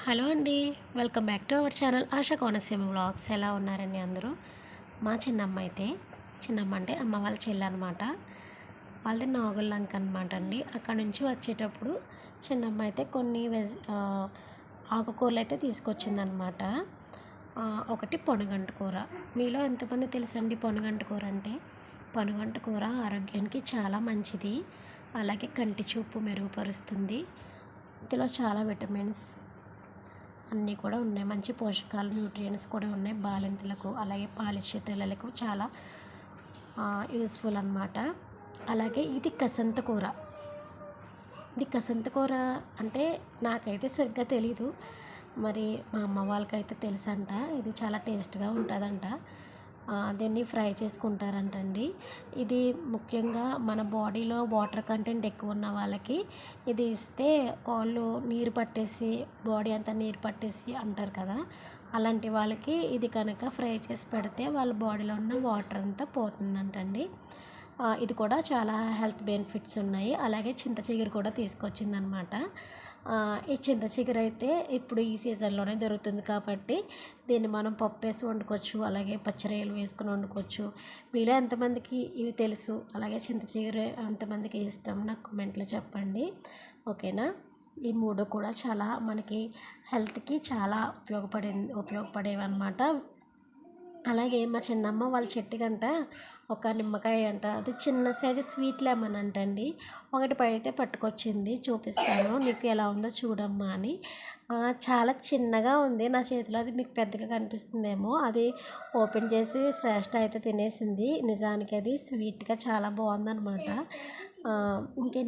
Hello అండి. Welcome back to our channel ASHA Konaseema vlogs. ఎలా ఉన్నారండి అందరూ? మా చిన్నమ్మ అంటే అమ్మ వాళ్ళ చెల్లి అనమాట. వాళ్ళది నాగుల్లంక అనమాట అండి. అక్కడ నుంచి వచ్చేటప్పుడు చిన్నమ్మ అయితే కొన్ని ఆకుకూరలు అయితే తీసుకొచ్చిందనమాట. ఒకటి పొనగంటి కూర. మీలో ఎంతమంది తెలుసండి పొనగంటి కూర అంటే? పొనగంటి కూర ఆరోగ్యానికి చాలా మంచిది. అలాగే కంటి చూపు మెరుగుపరుస్తుంది. ఇందులో చాలా విటమిన్స్ అన్నీ కూడా ఉన్నాయి. మంచి పోషకాలు న్యూట్రియంట్స్ కూడా ఉన్నాయి. బాలింతలకు అలాగే పాలిచ్చే పిల్లలకు చాలా యూస్ఫుల్ అనమాట. అలాగే ఇది కసంత కూర. కూర అంటే నాకైతే సరిగ్గా తెలీదు. మరి మా అమ్మ వాళ్ళకైతే తెలుసంట. ఇది చాలా టేస్ట్గా ఉంటుందంట. దీన్ని ఫ్రై చేసుకుంటారంటండి. ఇది ముఖ్యంగా మన బాడీలో వాటర్ కంటెంట్ ఎక్కువ ఉన్న వాళ్ళకి ఇది ఇస్తే కాళ్ళు నీరు పట్టేసి బాడీ అంతా నీరు పట్టేసి అంటారు కదా, అలాంటి వాళ్ళకి ఇది కనుక ఫ్రై చేసి పెడితే వాళ్ళ బాడీలో ఉన్న వాటర్ అంతా పోతుందంటండి. ఇది కూడా చాలా హెల్త్ బెనిఫిట్స్ ఉన్నాయి. అలాగే చింత చిగురు కూడా తీసుకొచ్చిందనమాట. ఈ చింత చిగురు అయితే ఇప్పుడు ఈ సీజన్లోనే దొరుకుతుంది కాబట్టి దీన్ని మనం పప్పు వేసి వండుకోవచ్చు. అలాగే పచ్చిరొయ్యలు వేసుకొని వండుకోవచ్చు. మీలో ఎంతమందికి ఇవి తెలుసు? అలాగే చింత చిగురు ఎంతమందికి ఇష్టం నాకు కామెంట్లో చెప్పండి. ఓకేనా? ఈ మూడు కూడా చాలా మనకి హెల్త్కి చాలా ఉపయోగపడేవి అనమాట. అలాగే మా చిన్నమ్మ వాళ్ళ చెట్టుకంట ఒక నిమ్మకాయ అంట, అది చిన్న సైజు స్వీట్ లెమన్ అంటండి. ఒకటి అయితే పట్టుకొచ్చింది, చూపిస్తాను నీకు ఎలా ఉందో చూడమ్మా అని. చాలా చిన్నగా ఉంది నా చేతిలో. అది మీకు పెద్దగా కనిపిస్తుందేమో. అది ఓపెన్ చేసి శ్రేష్ఠ అయితే తినేసింది. నిజానికి అది స్వీట్గా చాలా బాగుందనమాట. ఇంకే